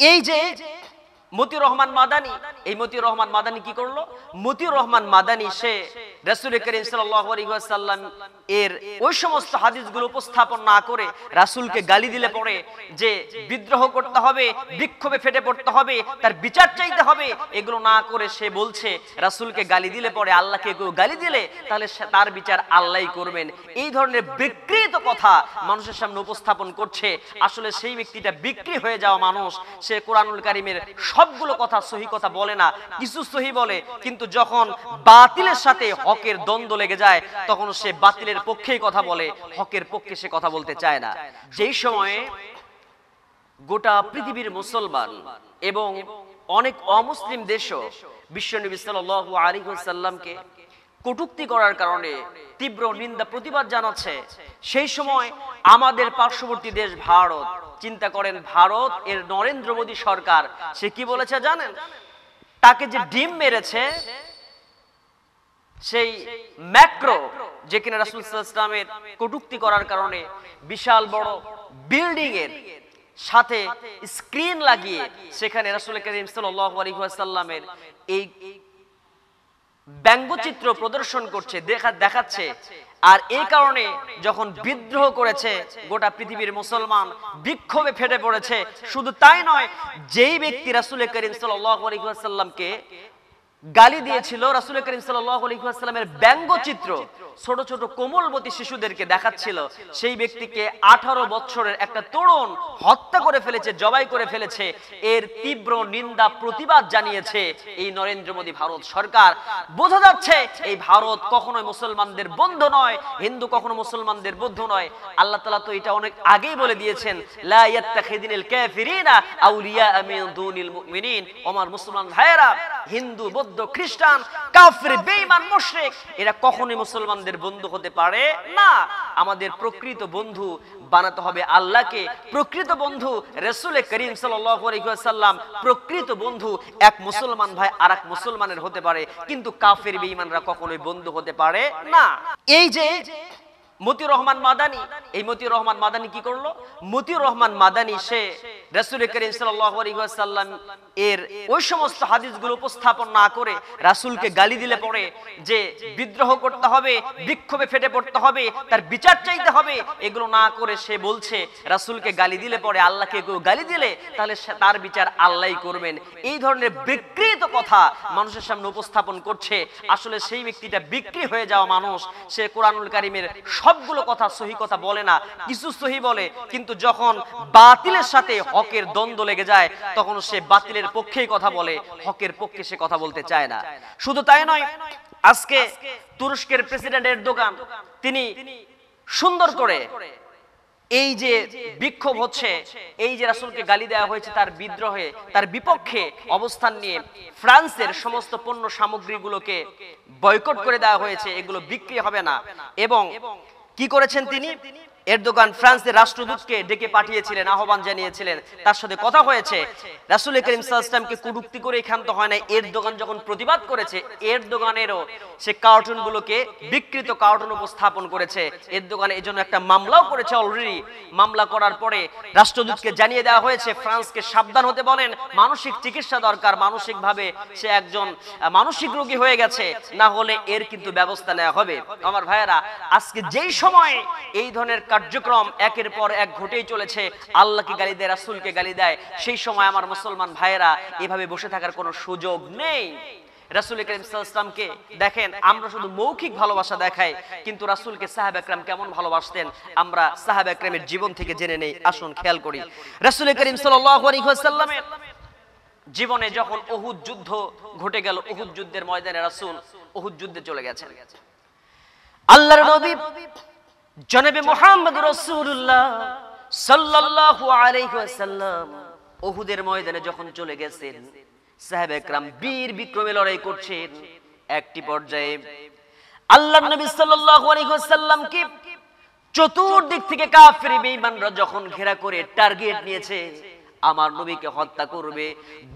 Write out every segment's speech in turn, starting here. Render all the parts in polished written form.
এই যে মতিউর রহমান মাদানী, এই মতিউর রহমান মাদানী কি করলো? মতিউর রহমান মাদানী সে রাসূল করিম সাল্লাল্লাহু আলাইহি ওয়াসাল্লাম এর ওই সমস্ত হাদিসগুলো উপস্থাপন না করে রাসূলকে গালি দিলে পরে যে বিদ্রোহ করতে হবে, বিক্ষোভে ফেটে পড়তে হবে, তার বিচার চাইতে হবে, এগুলো না করে সে বলছে রাসূলকে গালি দিলে পরে আল্লাহকে কেউ গালি দিলে তাহলে তার বিচার আল্লাহই করবেন। এই ধরনের বিকৃত কথা মানুষের সামনে উপস্থাপন করছে। আসলে সেই ব্যক্তিটা বিক্রি হয়ে যাওয়া মানুষ। সে কোরআনুল কারীমের সবগুলো কথা সহি কথা বলে না, কিছু সহি বলে, কিন্তু যখন বাতিলের সাথে হকের দ্বন্দ্ব লেগে যায় তখন সে বাতিলের পক্ষেই কথা বলে, হকের পক্ষে সে কথা বলতে চায় না। যেই সময়ে গোটা পৃথিবীর মুসলমান এবং অনেক অমুসলিম দেশও বিশ্বনবী সাল্লাল্লাহু আলাইহি ওয়াসাল্লামকে কটূক্তি করার কারণে তীব্র নিন্দা প্রতিবাদ জানাচ্ছে, সেই সময় আমাদের পার্শ্ববর্তী দেশ ভারত, চিন্তা করেন ভারত এর নরেন্দ্র মোদী সরকার, সে কি বলেছে জানেন? তাকে যে ডিম মেরেছে সেই ম্যাক্রো, যে কিনা রাসূল সাল্লাল্লাহু আলাইহি ওয়াসাল্লামের কটূক্তি করার কারণে বিশাল বড় বিল্ডিং এর সাথে স্ক্রিন লাগিয়ে সেখানে রাসূল করিম সাল্লাল্লাহু আলাইহি ওয়াসাল্লামের এই ব্যঙ্গচিত্র প্রদর্শন করছে, দেখাচ্ছে। আর এই কারণে যখন বিদ্রোহ করেছে গোটা পৃথিবীর মুসলমান, বিক্ষোভে ফেটে পড়েছে। শুধু তাই নয়, যেই ব্যক্তি রাসূল করিম সাল্লাল্লাহু আলাইহি ওয়াসাল্লামকে গালি দিয়েছিল, রাসূল করিম সাল্লাল্লাহু আলাইহি ওয়াসাল্লামের ব্যঙ্গচিত্র ছোট ছোট কোমলবতী শিশুদেরকে দেখাচ্ছিল, সেই ব্যক্তিকে 18 বছরের একটা তরুণ হত্যা করে ফেলেছে, জবাই করে ফেলেছে। এর তীব্র নিন্দা প্রতিবাদ জানিয়েছে এই নরেন্দ্র মোদী ভারত সরকার। বোঝা যাচ্ছে এই ভারত কখনোই মুসলমানদের বন্ধু নয়, হিন্দু কখনো মুসলমানদের বন্ধু নয়। আল্লাহ তাআলা তো এটা অনেক আগেই বলে দিয়েছেন, লা ইয়াত্তাখিযুল কাফিরিনা আউলিয়া মিন দুনিল মুমিনিন। ওমার মুসলমান ভাইয়েরা, হিন্দু, বৌদ্ধ, খ্রিস্টান, কাফির, বেঈমান, মুশরিক এরা কখনোই মুসলমানদের বন্ধু হতে পারে না। আমাদের প্রকৃত বন্ধু বানাতে হবে আল্লাহকে। প্রকৃত বন্ধু রাসূল করিম সাল্লাল্লাহু আলাইহি ওয়াসাল্লাম। প্রকৃত বন্ধু এক মুসলমান ভাই আরেক মুসলমানের হতে পারে, কিন্তু কাফির বেঈমানরা কখনোই বন্ধু হতে পারে না। এই যে মতিউর রহমান মাদানী, এই মতিউর রহমান মাদানী কি করলো? মতিউর রহমান মাদানী সে রাসূল করিম সাল্লাল্লাহু আলাইহি ওয়াসাল্লাম এর ওই সমস্ত হাদিসগুলো উপস্থাপন না করে রাসূলকে গালি দিলে পরে যে বিদ্রোহ করতে হবে, বিক্ষোভে ফেটে পড়তে হবে, তার বিচার চাইতে হবে, এগুলো না করে সে বলছে রাসূলকে গালি দিলে পরে আল্লাহকে কেউ গালি দিলে তাহলে তার বিচার আল্লাহই করবেন। এই ধরনের বিকৃত কথা মানুষের সামনে উপস্থাপন করছে। আসলে সেই ব্যক্তিটা বিক্রি হয়ে যাওয়া মানুষ। সে কোরআনুল কারীমের সবগুলো কথা সহি কথা বলে না, কিছু সহি বলে, কিন্তু যখন বাতিলের সাথে হকের দ্বন্দ্ব লেগে যায় তখন সে বাতিলের পক্ষেই কথা বলে, হকের পক্ষে সে কথা বলতে চায় না। শুধু তাই নয়, আজকে তুরস্কের প্রেসিডেন্ট এরদোগান তিনি সুন্দর করে এই যে বিক্ষোভ হচ্ছে, এই যে রাসূলকে গালি দেওয়া হয়েছে তার বিদ্রোহে, তার বিপক্ষে অবস্থান নিয়ে ফ্রান্সের সমস্ত পণ্য সামগ্রীগুলোকে বয়কট করে দেওয়া হয়েছে, এগুলো বিক্রি হবে না। এবং কি করেছেন তিনি? এরদোগান ফ্রান্সের রাষ্ট্রদূতকে ডেকে পাঠিয়েছিলেন, আহ্বান জানিয়েছিলেন, তার সাথে কথা হয়েছে। রাসূল করিম সাল্লাল্লাহু আলাইহি ওয়াসাল্লামকে কটূক্তি করে ক্ষান্ত হয় না। এরদোগান যখন প্রতিবাদ করেছে, এরদোগানেরও সে কার্টুনগুলোকে বিকৃত কার্টুন উপস্থাপন করেছে। এরদোগান এজন্য একটা মামলাও করেছে অলরেডি। মামলা করার পরে রাষ্ট্রদূতকে জানিয়ে দেওয়া হয়েছে, ফ্রান্সকে সাবধান হতে বলেন, মানসিক চিকিৎসা দরকার, মানসিকভাবে সে একজন মানসিক রোগী হয়ে গেছে, না হলে এর কিন্তু ব্যবস্থা নেওয়া হবে। আমার ভাইয়েরা, আজকে যেই সময় এই ধরনের কার্যক্রম একের পর এক ঘটেই চলেছে, আল্লাহকে গালি দেয়, রাসূলকে গালি দেয়, সেই সময় আমার মুসলমান ভাইয়েরা এভাবে বসে থাকার কোনো সুযোগ নেই। রাসূল করিম সাল্লাল্লাহু আলাইহি ওয়াসাল্লামকে দেখেন, আমরা শুধু মৌখিক ভালোবাসা দেখাই, কিন্তু রাসূলকে সাহাবা کرام কেমন ভালোবাসতেন আমরা সাহাবা کرامের জীবন থেকে জেনে নেই। আসুন খেয়াল করি, রাসূল করিম সাল্লাল্লাহু আলাইহি ওয়াসাল্লামের জীবনে যখন উহুদ যুদ্ধ ঘটে গেল, উহুদ যুদ্ধের ময়দানে রাসূল উহুদ যুদ্ধে চলে গেছেন। আল্লাহর নবী জনাবে মুহাম্মদ রাসূলুল্লাহ সাল্লাল্লাহু আলাইহি ওয়াসাল্লাম উহুদের ময়দানে যখন চলে গেছেন, সাহাবা کرام বীর বিক্রমে লড়াই করছেন। একটি পর্যায়ে আল্লাহর নবী সাল্লাল্লাহু আলাইহি ওয়াসাল্লামকে চতুর্দিক থেকে কাফির বেঈমানরা যখন ঘেরা করে টার্গেট নিয়েছে, আমার নবীকে হত্যা করবে।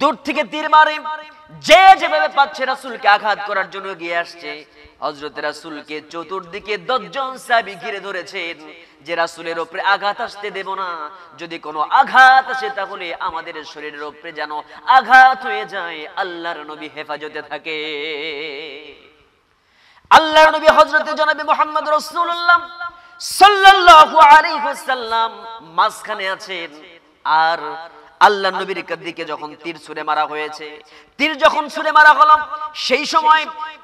দূর থেকে তীর মারে, যে যেভাবে পাচ্ছে রাসূলকে আঘাত করার জন্য গিয়ে আসছে। হযরত রাসূলকে চতুর্দিকে 10 জন সাহাবী ঘিরে ধরেছেন যে রাসূলের উপরে আঘাত আসতে দেব না, যদি কোনো আঘাত আসে তাহলে আমাদের শরীরের উপরে যেন আঘাত হয়ে যায়, আল্লাহর নবী হেফাজতে থাকে। আল্লাহর নবী হযরত জনাবে মুহাম্মদ রাসূলুল্লাহ সাল্লাল্লাহু আলাইহি ওয়াসাল্লাম মাঝখানে আছেন। আর আল্লাহর নবীর দিকে যখন তীর ছুঁড়ে মারা হয়েছে, তীর যখন ছুঁড়ে মারা হলো, সেই সময়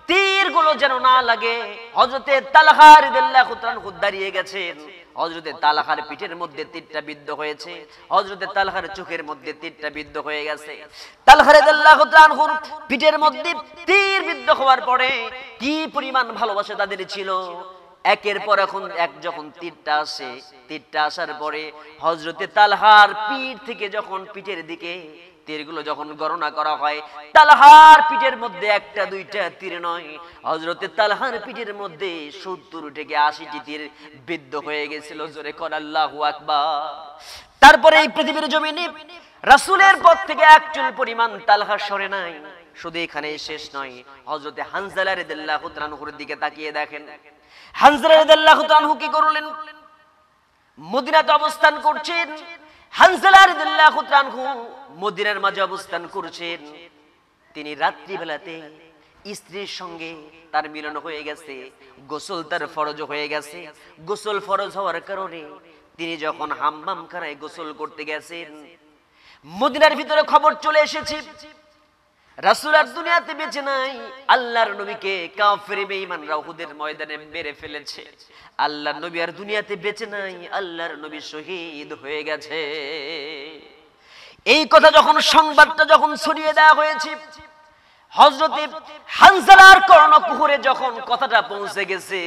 তীরগুলো যেন না লাগে। হযরতে তালহা রাদিয়াল্লাহু তাআলা আনহু দাঁড়িয়ে গেছেন। হযরতে তালহার পিঠের মধ্যে তীরটা বিদ্ধ হয়েছে, হযরতে তালহার চোখের মধ্যে তীরটা বিদ্ধ হয়ে গেছে। তালহা রাদিয়াল্লাহু তাআলা আনহুর পিঠের মধ্যে তীর বিদ্ধ হওয়ার পরে কি পরিমাণ ভালোবাসা তাদের ছিল। একের পর এক যখন তীরটা আসে, তীরটা আসার পরে হযরতে তালহার পিঠ থেকে যখন পিঠের দিকে তীরগুলো যখন গণনা করা হয়, তালহার পিঠের মধ্যে একটা দুইটা তীর নয়, হযরতে তালহার পিঠের মধ্যে 70 থেকে 80টি তীর বিদ্ধ হয়ে গেছিল। জোরে কোন আল্লাহু আকবার। তারপরে এই পৃথিবীর জমিনে রাসূলের পথ থেকে এক চুল পরিমাণ তালহা সরে নাই। শুধু এখানে শেষ নয়, হযরতে হানজালা রাদিয়াল্লাহু তাআলা আনহুর দিকে তাকিয়ে দেখেন, হানজালা রাদিয়াল্লাহু তাআলা আনহু কি করলেন? মদিনাতে অবস্থান করছেন। হানজালা রাদিয়াল্লাহু তাআলা আনহু মদিনার মাঝে অবস্থান করছেন। তিনি রাত্রি বেলাতে স্ত্রীর সঙ্গে তার মিলন হয়ে গেছে, গোসল তার ফরজ হয়ে গেছে। গোসল ফরজ হওয়ার কারণে তিনি যখন হাম্মাম খানায় গোসল করতে গেছেন, মদিনার ভিতরে খবর চলে এসেছে রাসূল আর দুনিয়াতে বেঁচে নাই। আল্লাহর নবীকে কাফের বেঈমানরা উহুদের ময়দানে মেরে ফেলেছে। আল্লাহর নবী আর দুনিয়াতে বেঁচে নাই, আল্লাহর নবী শহীদ হয়ে গেছে। এই কথা যখন সংবাদটা যখন ছড়িয়ে দেওয়া হয়েছে, হযরতে হানজালার কর্ণকুহরে যখন কথাটা পৌঁছে গেছে,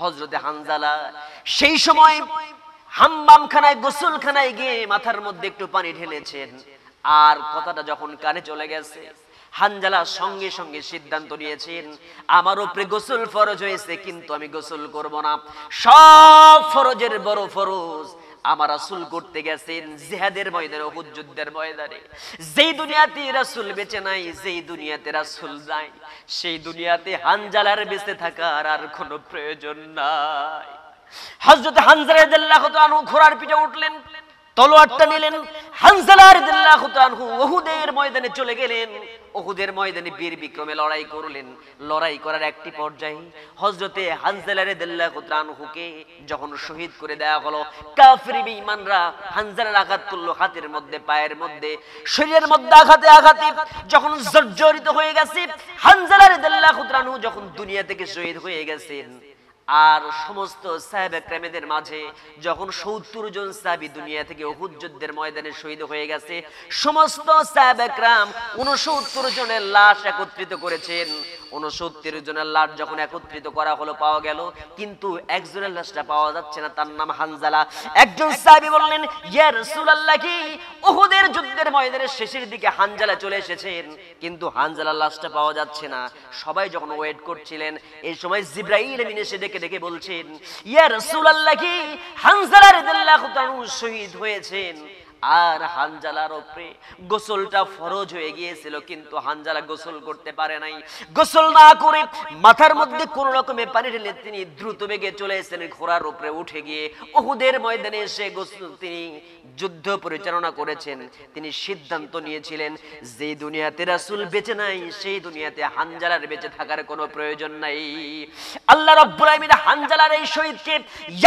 হযরতে হানজালা সেই সময় হাম্মামখানায় গোসলখানায় গিয়ে মাথার মধ্যে একটু পানি ঢেলেছেন। আর কথাটা যখন কানে চলে গেছে, হানজালা সঙ্গে সঙ্গে সিদ্ধান্ত নিয়েছেন, আমার উপরে গোসল ফরজ হয়েছে কিন্তু আমি গোসল করব না। সব ফরজের বড় ফরজ আমার রাসূল করতে গেছেন জিহাদের ময়দানে, উহুদ যুদ্ধের ময়দানে। যেই দুনিয়াতে রাসূল বেঁচে নাই, যেই দুনিয়াতে রাসূল নাই, সেই দুনিয়াতে হানজালার বেঁচে থাকার আর কোনো প্রয়োজন নাই। হযরত হানজালা রাদিয়াল্লাহু তাআলা আনহু ঘোড়ার পিঠে উঠলেন, তলোয়ারটা নিলেন। হানজালা রাদিয়াল্লাহু তাআলা আনহু উহুদের ময়দানে চলে গেলেন। উহুদের ময়দানে বীর বিক্রমে লড়াই করলেন। লড়াই করার একটি পর্যায়ে হযরতে হানজালা রাদিয়াল্লাহু তাআলা আনহুকে যখন শহীদ করে দেওয়া হলো, কাফির বেঈমানরা হানজালার আঘাত করলো হাতের মধ্যে, পায়ের মধ্যে, শরীরের মধ্যে আঘাতে আঘাতে যখন জর্জরিত হয়ে গেছে, হানজালা রাদিয়াল্লাহু তাআলা আনহু যখন দুনিয়া থেকে শহীদ হয়ে গেছেন, আর সমস্ত সাহাবা কেরামদের মাঝে যখন 70 জন সাহাবী দুনিয়া থেকে উহুদ যুদ্ধের ময়দানে শহীদ হয়ে গেছে, সমস্ত সাহাবা কেরাম 69 জনের লাশ একত্রিত করেছেন। 69 জনের লাশ যখন একত্রিত করা হলো, পাওয়া গেল, কিন্তু একজনের লাশটা পাওয়া যাচ্ছে না, তার নাম হানজালা। একজন সাহাবী বললেন, ইয়া রাসূলুল্লাহ, কি উহুদের যুদ্ধের ময়দানের শেষের দিকে হানজালা চলে এসেছেন, কিন্তু হানজালার লাশটা পাওয়া যাচ্ছে না। সবাই যখন ওয়েট করছিলেন, এই সময় জিবরাইল আমিন এসে ডেকে বলছেন, ইয়া রাসূলুল্লাহ, কি হানজালা রাদিয়াল্লাহু তাআলা শহীদ হয়েছেন। আর হানজালার উপরে গোসলটা ফরজ হয়ে গিয়েছিল, কিন্তু হানজালা গোসল করতে পারে নাই। গোসল না করে মাথার মধ্যে কোন রকমে পানি ঢেলে তিনি দ্রুত বেগে চলে এসেছেন ঘোড়ার উপরে উঠে গিয়ে উহুদের ময়দানে এসে তিনি যুদ্ধ পরিচালনা করেছেন। তিনি সিদ্ধান্ত নিয়েছিলেন যে দুনিয়াতে রাসূল বেঁচে নাই, সেই দুনিয়াতে হানজালার বেঁচে থাকার কোনো প্রয়োজন নাই। আল্লাহ রাব্বুল আলামিন হানজালার এই শহীদকে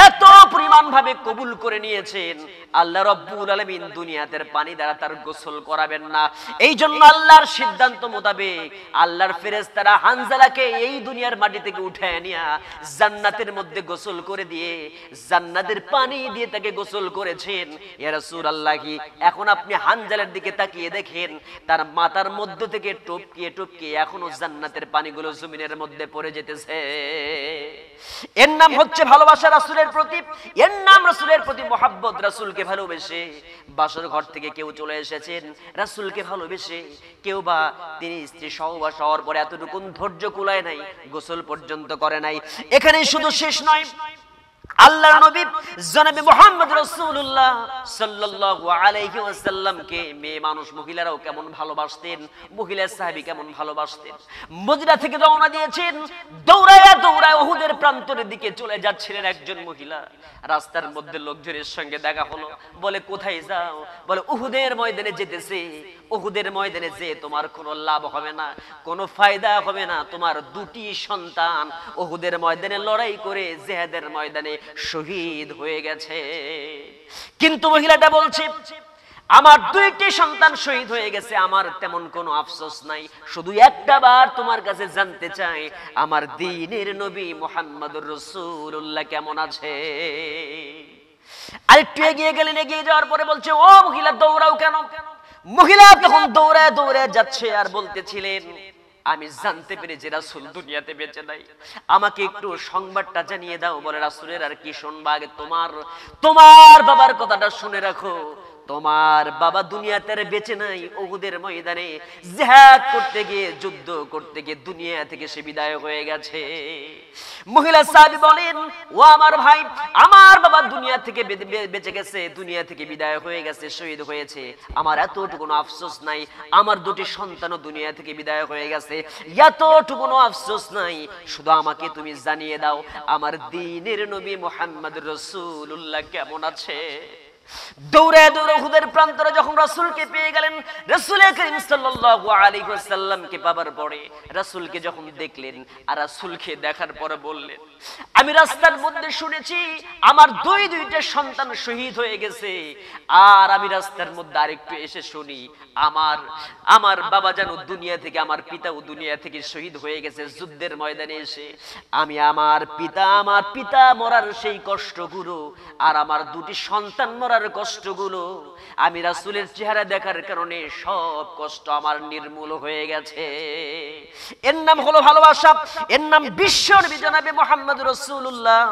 এত পরিমাণ ভাবে কবুল করে নিয়েছেন, আল্লাহ রাব্বুল আলামিন দুনিয়াতে পানি দ্বারা তার গোসল করাবেন না। এই জন্য আল্লাহর সিদ্ধান্ত মোতাবেক আল্লাহর ফেরেশতারা হানজালাকে এই দুনিয়ার মাটি থেকে উঠায় নিয়ে জান্নাতের মধ্যে গোসল করে দিয়ে জান্নাতের পানি দিয়ে তাকে গোসল করেছেন। ইয়া রাসূলুল্লাহ, এখন আপনি হানজালার দিকে তাকিয়ে দেখেন, তার মাথার মধ্য থেকে টপকিয়ে টপকিয়ে এখনো জান্নাতের পানিগুলো জমিনের মধ্যে পড়ে যেতেছে। এর নাম হচ্ছে ভালোবাসা রাসূলের প্রতি, এর নাম রাসূলের প্রতি মহব্বত। রাসূলকে ভালোবেসে বাসর ঘর থেকে কেউ চলে এসেছেন, রাসূলকে ভালোবেসে, কেউ বা তিনি স্ত্রী সহবাস হওয়ার পরে এতটুকু ধৈর্য কুলায় নাই, গোসল পর্যন্ত করে নাই। এখানে শুধু শেষ নয়, আল্লাহর নবী জনাবে মুহাম্মদ রাসূলুল্লাহ সাল্লাল্লাহু আলাইহি ওয়াসাল্লামকে মেয়ে মানুষ মহিলারাও কেমন ভালোবাসতেন, মহিলা সাহাবী কেমন ভালোবাসতেন। মদিনা থেকে রওনা দিয়েছেন, দৌড়ায়া দৌড়ায় উহুদের প্রান্তরের দিকে চলে যাচ্ছিলেন। একজন মহিলা রাস্তার মধ্যে লোকজনের সঙ্গে দেখা হলো, বলে কোথায় যাও? বলে উহুদের ময়দানে যেতেছে। উহুদের ময়দানে যে তোমার কোনো লাভ হবে না, কোনো ফায়দা হবে না, তোমার দুটি সন্তান উহুদের ময়দানে লড়াই করে জিহাদের ময়দানে শহীদ হয়ে গেছে। কিন্তু মহিলাটা বলছে, আমার দুইটি সন্তান শহীদ হয়ে গেছে, আমার তেমন কোনো আফসোস নাই, শুধু একটা বার তোমার কাছে জানতে চাই আমার দ্বীনের নবী মুহাম্মদুর রাসূলুল্লাহ কেমন আছে। আরেকটু এগিয়ে গেলেন, এগিয়ে যাওয়ার পরে বলছে, ও মহিলা দৌড়াও কেন? মহিলা তখন দৌড়ায় দৌড়ায় যাচ্ছে আর বলতেছিলেন, আমি জানতে পেরে যে রাসূল দুনিয়াতে বেঁচে নাই, আমাকে একটু সংবাদটা জানিয়ে দাও। বলে রাসূলের আর কি শুনবা, আগে তোমার বাবার কথাটা শুনে রাখো। তোমার বাবা দুনিয়াতে আর বেঁচে নাই, উহুদের ময়দানে জিহাদ করতে গিয়ে, যুদ্ধ করতে গিয়ে দুনিয়া থেকে সে বিদায় হয়ে গেছে। মহিলা সাহাবী বলেন, ও আমার ভাই, আমার বাবা দুনিয়া থেকে বেঁচে গেছে, দুনিয়া থেকে বিদায় হয়ে গেছে, শহীদ হয়েছে, আমার এতটুকু আফসোস নাই, আমার দুটি সন্তানও দুনিয়া থেকে বিদায় হয়ে গেছে, এতটুকু আফসোস নাই, শুধু আমাকে তুমি জানিয়ে দাও আমার দ্বীনের নবী মুহাম্মদুর রাসূলুল্লাহ কেমন আছে। দৌড়ে দৌড়ে উহুদের প্রান্তরে যখন রাসূলকে পেয়ে গেলেন, রাসূল করিম সাল্লাল্লাহু আলাইহি ওয়াসাল্লামকে পাবার পরে রাসূলকে যখন দেখলেন আর রাসূলকে দেখার পরে বললেন, আমি রাস্তার মধ্যে শুনেছি আমার দুইটা সন্তান শহীদ হয়ে গেছে, আর আমি রাস্তার মধ্যে আরেকটু এসে শুনি আমার বাবা যেন দুনিয়া থেকে, আমার পিতাও দুনিয়া থেকে শহীদ হয়ে গেছে যুদ্ধের ময়দানে এসে। আমি আমার পিতা মরার সেই কষ্টগুলো আর আমার দুটি সন্তান মরার কষ্টগুলো, আমি রাসূলের চেহারা দেখার কারণে সব কষ্ট আমার নির্মূল হয়ে গেছে। এর নাম হলো ভালোবাসা, এর নাম বিশ্বনবী জনাবে মুহাম্মদুর রাসূলুল্লাহ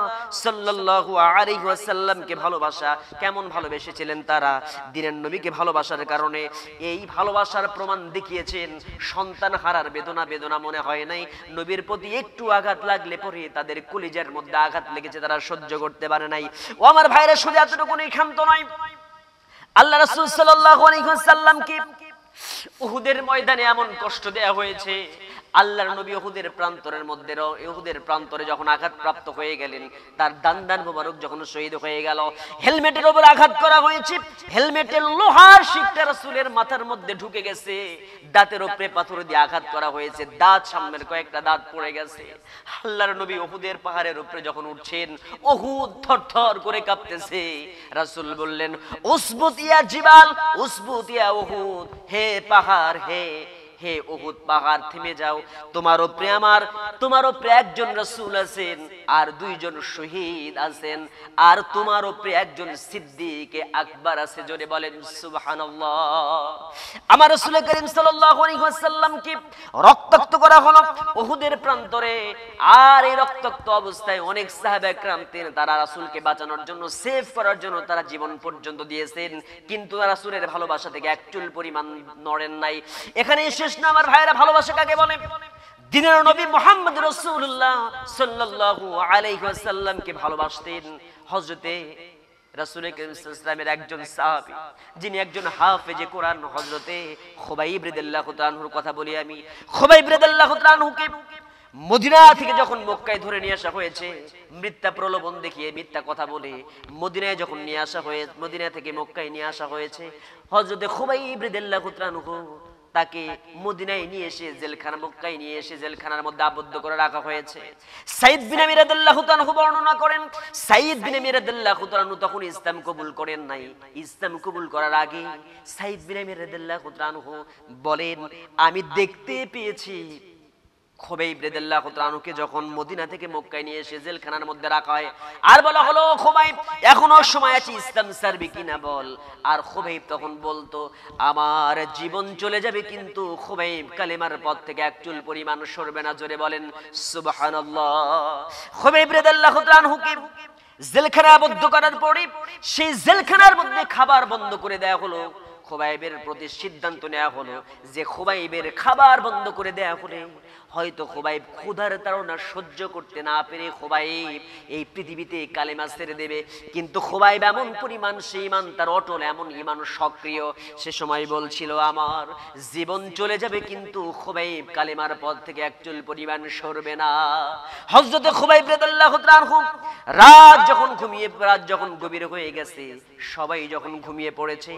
সাল্লাল্লাহু আলাইহি ওয়াসাল্লামকে ভালোবাসা। কেমন ভালোবেসেছিলেন তারা? দ্বীনের নবীকে ভালোবাসার কারণে। এই ভালোবাসার প্রমাণ দেখিয়েছেন। সন্তান হারার বেদনা মনে হয় নাই, নবীর প্রতি একটু আঘাত লাগলে পরে তাদের কলিজার মধ্যে আঘাত লেগেছে, তারা সহ্য করতে পারে নাই। ও আমার ভাইরা, শুধু এতটুকুই ক্ষান্ত নয়, আল্লাহ রাসূল সাল্লাল্লাহু আলাইহি ওয়াসাল্লামকে উহুদের ময়দানে এমন কষ্ট দেয়া হয়েছে, আল্লাহর নবী উহুদের প্রান্তরে যখন আঘাত প্রাপ্ত হয়ে গেলেন, তার দান্দান মোবারক যখন শহীদ হয়ে গেল, হেলমেটের উপর আঘাত করা হয়েছে, হেলমেটের লোহার শিকটা রাসূলের মাথার মধ্যে ঢুকে গেছে, দাঁতের উপরে পাথর দিয়ে আঘাত করা হয়েছে, দাঁত সামনের কয়েকটা দাঁত পড়ে গেছে। আল্লাহর নবী উহুদের পাহাড়ের উপরে যখন উঠছেন, উহুদ থরথর করে কাঁপতেছে। রাসূল বললেন, উসবুত ইয়া জিবাল, উসবুত ইয়া উহুদ, হে পাহাড়, হে উহুদ পাহাড় থেমে যাও, তোমার উপরে একজন রাসূল আছেন আর দুইজন শহীদ আছেন, আর তোমার উপরে একজন সিদ্দিক আকবর আছে। জোরে বলেন সুবহানাল্লাহ। আমার রাসূল করিম সাল্লাল্লাহু আলাইহি ওয়াসাল্লামকে রক্তাক্ত করা হলো উহুদের প্রান্তরে, আর এই রক্তাক্ত অবস্থায় অনেক সাহাবা একরাম তারা রাসূলকে বাঁচানোর জন্য, সেভ করার জন্য তারা জীবন পর্যন্ত দিয়েছেন, কিন্তু রাসূলের ভালোবাসা থেকে এক চুল পরিমাণ নড়েন নাই। এখানে শেষ না আমার ভাইরা, ভালোবাসা কাকে বলে? দ্বীনের নবী মুহাম্মদ রাসূলুল্লাহ সাল্লাল্লাহু আলাইহি ওয়াসাল্লামকে ভালোবাসতেন হযরতে রাসূল করিম সাল্লাল্লাহু আলাইহি ওয়াসাল্লামের একজন সাহাবী, যিনি একজন হাফেজে কোরআন, হযরতে খুবাইব রাদিয়াল্লাহু তাআলা আনহুর কথা বলি আমি। খুবাইব রাদিয়াল্লাহু তাআলা আনহুকে মদিনা থেকে যখন মক্কায় ধরে নিয়ে আসা হয়েছে, মিথ্যা প্রলোভন দেখিয়ে, মিথ্যা কথা বলে মদিনায় যখন নিয়ে আসা হয়ে, মদিনা থেকে মক্কায় নিয়ে আসা হয়েছে, হযরতে খুবাইব রাদিয়াল্লাহু তাআলা আনহু তাকে মদিনায় নিয়ে এসে মক্কায় নিয়ে এসে জেলখানার মধ্যে আবদ্ধ করে রাখা হয়েছে। সাইদ বিন আমির রাদিয়াল্লাহু তাআলা আনহু বর্ণনা করেন, সাইদ বিন আমির রাদিয়াল্লাহু তাআলা আনহু তখন ইসলাম কবুল করেন নাই। ইসলাম কবুল করার আগে সাইদ বিন আমির রাদিয়াল্লাহু তাআলা আনহু বলেন, আমি দেখতে পেয়েছি খুবাইব রাদিয়াল্লাহু তাআলা আনহুকে যখন মদিনা থেকে মক্কায় নিয়ে এসে জেলখানার মধ্যে রাখা হয়, আর বলা হলো, খুবাইব এখনো সময় আছে, ইসলাম ছাড়বি কিনা বল। আর খুবাইব তখন বলতো, আমার জীবন চলে যাবে কিন্তু খুবাইব কালেমার পথ থেকে এক চুল পরিমাণ সরবে না। জোরে বলেন সুবহানাল্লাহ। খুবাইব রাদিয়াল্লাহু তাআলা আনহুকে জেলখানায় আবদ্ধ করার পরে সেই জেলখানার মধ্যে খাবার বন্ধ করে দেয়া হলো। খুবাইবের প্রতি সিদ্ধান্ত নেওয়া হলো যে খুবাইবের খাবার বন্ধ করে দেয়া হলে হয়তো খুবাইব ক্ষুধার তাড়না সহ্য করতে না পেরে খুবাইব এই পৃথিবীতে কালেমা ছেড়ে দেবে। কিন্তু খুবাইব এমন পরিমাণ সে ঈমান তার অটল, এমন ঈমান সক্রিয়, সে সময় বলছিল আমার জীবন চলে যাবে কিন্তু খুবাইব কালেমার পথ থেকে একচুল পরিমাণ সরবে না। হযরতে খুবাইব রাদিয়াল্লাহু তাআলা আনহু রাত যখন গভীর হয়ে গেছে, সবাই যখন ঘুমিয়ে পড়েছে,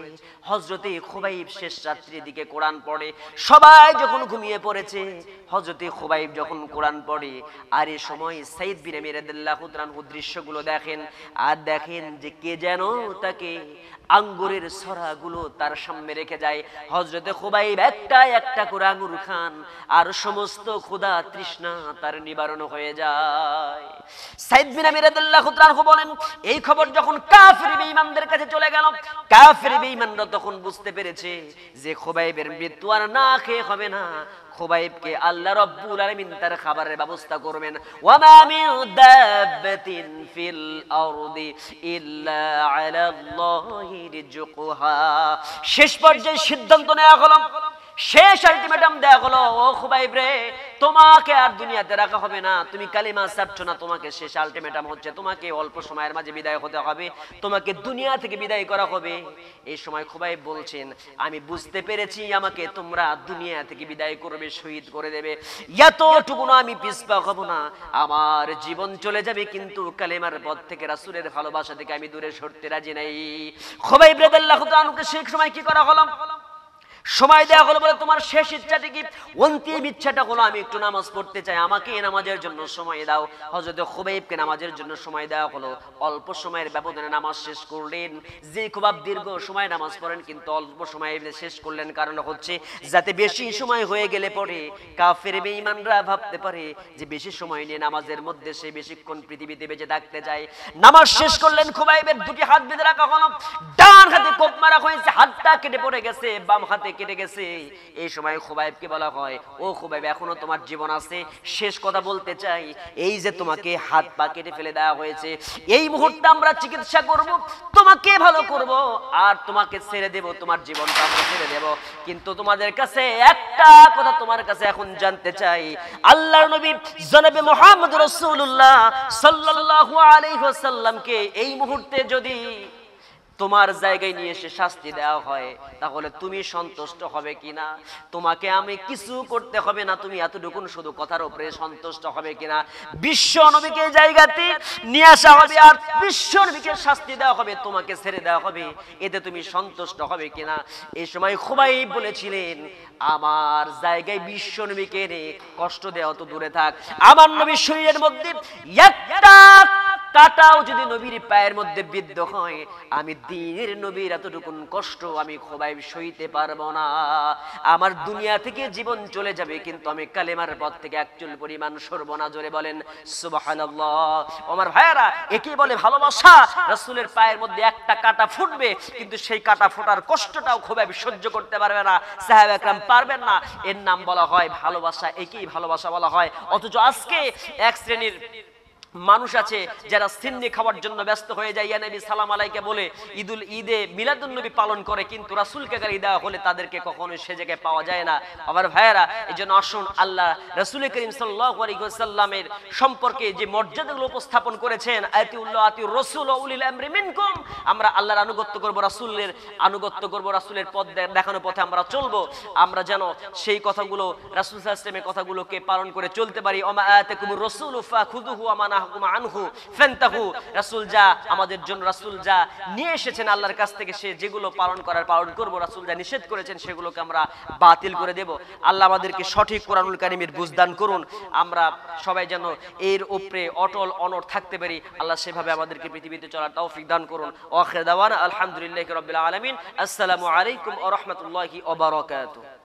হযরতে খুবাইব শেষ রাত্রির দিকে কোরআন পড়ে। সবাই যখন ঘুমিয়ে পড়েছে, হযরতে খুবাইব যখন কোরআন পড়ে, আর এই সময় সাইদ বিন আমির রাদিয়াল্লাহু তাআলা আনহু দৃশ্যগুলো দেখেন, আর দেখেন যে কে যেন তাকে আঙ্গুরের ছড়াগুলো তার সামনে রেখে যায়। হযরতে খুবাইব একটা একটা করে আঙ্গুর খান, আর সমস্ত ক্ষুধা তৃষ্ণা তার নিবারণ হয়ে যায়। সাইদ বিন আমির রাদিয়াল্লাহু তাআলা আনহু বলেন, এই খবর যখন কাফির বেঈমানদের কাছে চলে গেল, কাফির বেঈমানরা তখন বুঝতে পেরেছে যে খুবাইবের মৃত্যু আর না খেয়ে হবে না। খুবাইবকে আল্লাহ রাব্বুল আলামিন তার খাবারের ব্যবস্থা করবেন। ওয়া মা মিন দাব্বাতিন ফিল আরদি ইল্লা আলাল্লাহি রিজকুহা। শেষ পর্যায়ে সিদ্ধান্ত নেওয়া হলো, শেষ আলটিমেটাম দেয়া হলো, ও খুবাইব রে, তোমাকে আর দুনিয়াতে রাখা হবে না, তুমি কালিমা ছাড়ছো না, তোমাকে শেষ আলটিমেটাম হচ্ছে তোমাকে অল্প সময়ের মাঝে বিদায় হতে হবে, তোমাকে দুনিয়া থেকে বিদায় করা হবে। এই সময় খুবাইব বলছেন, আমি বুঝতে পেরেছি আমাকে তোমরা দুনিয়া থেকে বিদায় করবে, শহীদ করে দেবে, এতটুকু না আমি পিছপা হব না, আমার জীবন চলে যাবে কিন্তু কালিমার পথ থেকে, রাসূলের ভালোবাসা থেকে আমি দূরে সরতে রাজি নাই। খুবাইব রাদিয়াল্লাহু তাআলা আনহুকে সেই সময় কি করা হলো? সময় দেওয়া হলো, বলে তোমার শেষ ইচ্ছাটা কি? অন্তিম ইচ্ছাটা হলো আমি একটু নামাজ পড়তে চাই, আমাকে নামাজের জন্য সময় দাও। হযরত খুবাইবকে নামাজের জন্য সময় দেওয়া হলো। অল্প সময়ের ব্যবধানে নামাজ শেষ করলেন। যে খুবাইব দীর্ঘ সময় নামাজ পড়েন কিন্তু অল্প সময়ে শেষ করলেন, কারণ হচ্ছে যাতে বেশি সময় হয়ে গেলে পরে কাফের বেঈমানরা ভাবতে পারে যে বেশি সময় নিয়ে নামাজের মধ্যে সে বেশিক্ষণ পৃথিবীতে বেঁচে থাকতে যায়। নামাজ শেষ করলেন, খুবাইবের দুটি হাত বেঁধে রাখা হলো, ডান হাতে কোপ মারা হয়েছে, হাতটা কেটে পড়ে গেছে, বাম হাতে কেটে গেছে। এই সময় খুবাইবকে বলা হয়, ও খুবাইব, এখনো তোমার জীবন আছে, শেষ কথা বলতে চাই, এই যে তোমাকে হাত পা কেটে ফেলে দেওয়া হয়েছে, এই মুহূর্তে আমরা চিকিৎসা করব, তোমাকে ভালো করব, আর তোমাকে ছেড়ে দেব, তোমার জীবনটা আমরা ছেড়ে দেব। কিন্তু তোমাদের কাছে একটা কথা তোমার কাছে এখন জানতে চাই, আল্লাহর নবী জনাবে মুহাম্মদ রাসূলুল্লাহ সাল্লাল্লাহু আলাইহি ওয়াসাল্লামকে এই মুহূর্তে যদি তোমার জায়গায় নিয়ে এসে শাস্তি দেওয়া হয়, তাহলে তুমি সন্তুষ্ট হবে কিনা? তোমাকে আমি কিছু করতে হবে না, তুমি এতটুকু শুধু কথার উপরে সন্তুষ্ট হবে কিনা? বিশ্ব নবীকে জায়গাতে নিয়ে আসা হবে আর বিশ্ব নবীকে শাস্তি দেওয়া হবে, তোমাকে ছেড়ে দেওয়া হবে, এতে তুমি সন্তুষ্ট হবে কিনা? এই সময় খুবাইব বলেছিলেন, আমার জায়গায় বিশ্ব নবীকে কষ্ট দেওয়া তো দূরে থাক, আমার নবীর শরীরের মধ্যে একটা কাটাও যদি নবীর পায়ের মধ্যে বিদ্ধ হয়, আমি দ্বীনের নবীর এতটুকু কষ্ট আমি খুবাইব সইতে পারবো না। আমার দুনিয়া থেকে জীবন চলে যাবে কিন্তু আমি কালেমার পথ থেকে একচুল পরিমাণ সরব না। জোরে বলেন সুবহানাল্লাহ। আমার ভাইয়ারা, একে বলে ভালোবাসা। রাসূলের পায়ের মধ্যে একটা কাটা ফুটবে কিন্তু সেই কাটা ফোটার কষ্টটাও খুবাইব সহ্য করতে পারবে না, সাহাবা کرام পারবেন না, এর নাম বলা হয় ভালোবাসা, একেই ভালোবাসা বলা হয়। অথচ আজকে এক শ্রেণীর মানুষ আছে যারা সিন্নি খাওয়ার জন্য ব্যস্ত হয়ে যায়, ইয়া নবী সালাম আলাইকে বলে ঈদে মিলাদুন নবী পালন করে, কিন্তু রাসূলকে গালি দেওয়া হলে তাদেরকে কখনোই সে জায়গায় পাওয়া যায় না। আমার ভাইয়েরা, এইজন্য আসুন আল্লাহ রাসূল করিম সাল্লাল্লাহু আলাইহি ওয়াসাল্লামের সম্পর্কে যে মর্যাদাগুলো উপস্থাপন করেছেন, আতিউল্লাহ আতিউর রাসূল ওয়া উলিল আমরি মিনকুম, আমরা আল্লাহর আনুগত্য করব, রাসূলের আনুগত্য করব, রাসূলের পথ দেখানো পথে আমরা চলবো। আমরা যেন সেই কথাগুলো, রাসূল সাল্লাল্লাহু আলাইহি ওয়াসাল্লামের কথাগুলোকে পালন করে চলতে পারি। ওমা আতাকুমুর রাসূলু ফাখুযুহু ওয়া মা আনহু ফান্তাহু। রাসূল যা আমাদের জন্য, রাসূল যা নিয়ে এসেছেন আল্লাহর কাছ থেকে, সে যেগুলো পালন করার পালন করব, রাসূল যা নিষেধ করেছেন সেগুলোকে আমরা বাতিল করে দেব। আল্লাহ আমাদেরকে সঠিক কোরআনুল কারীমের বুঝদান করুন, আমরা সবাই যেন এর উপরে অটল অনড় থাকতে পারি। আল্লাহ সেভাবে আমাদেরকে পৃথিবীতে চলার তৌফিক দান করুন। ওয়া আখির দাওয়ানা আলহামদুলিল্লাহি রাব্বিল আলামিন। আসসালামু আলাইকুম ওয়া রাহমাতুল্লাহি ওয়া বারাকাতুহু।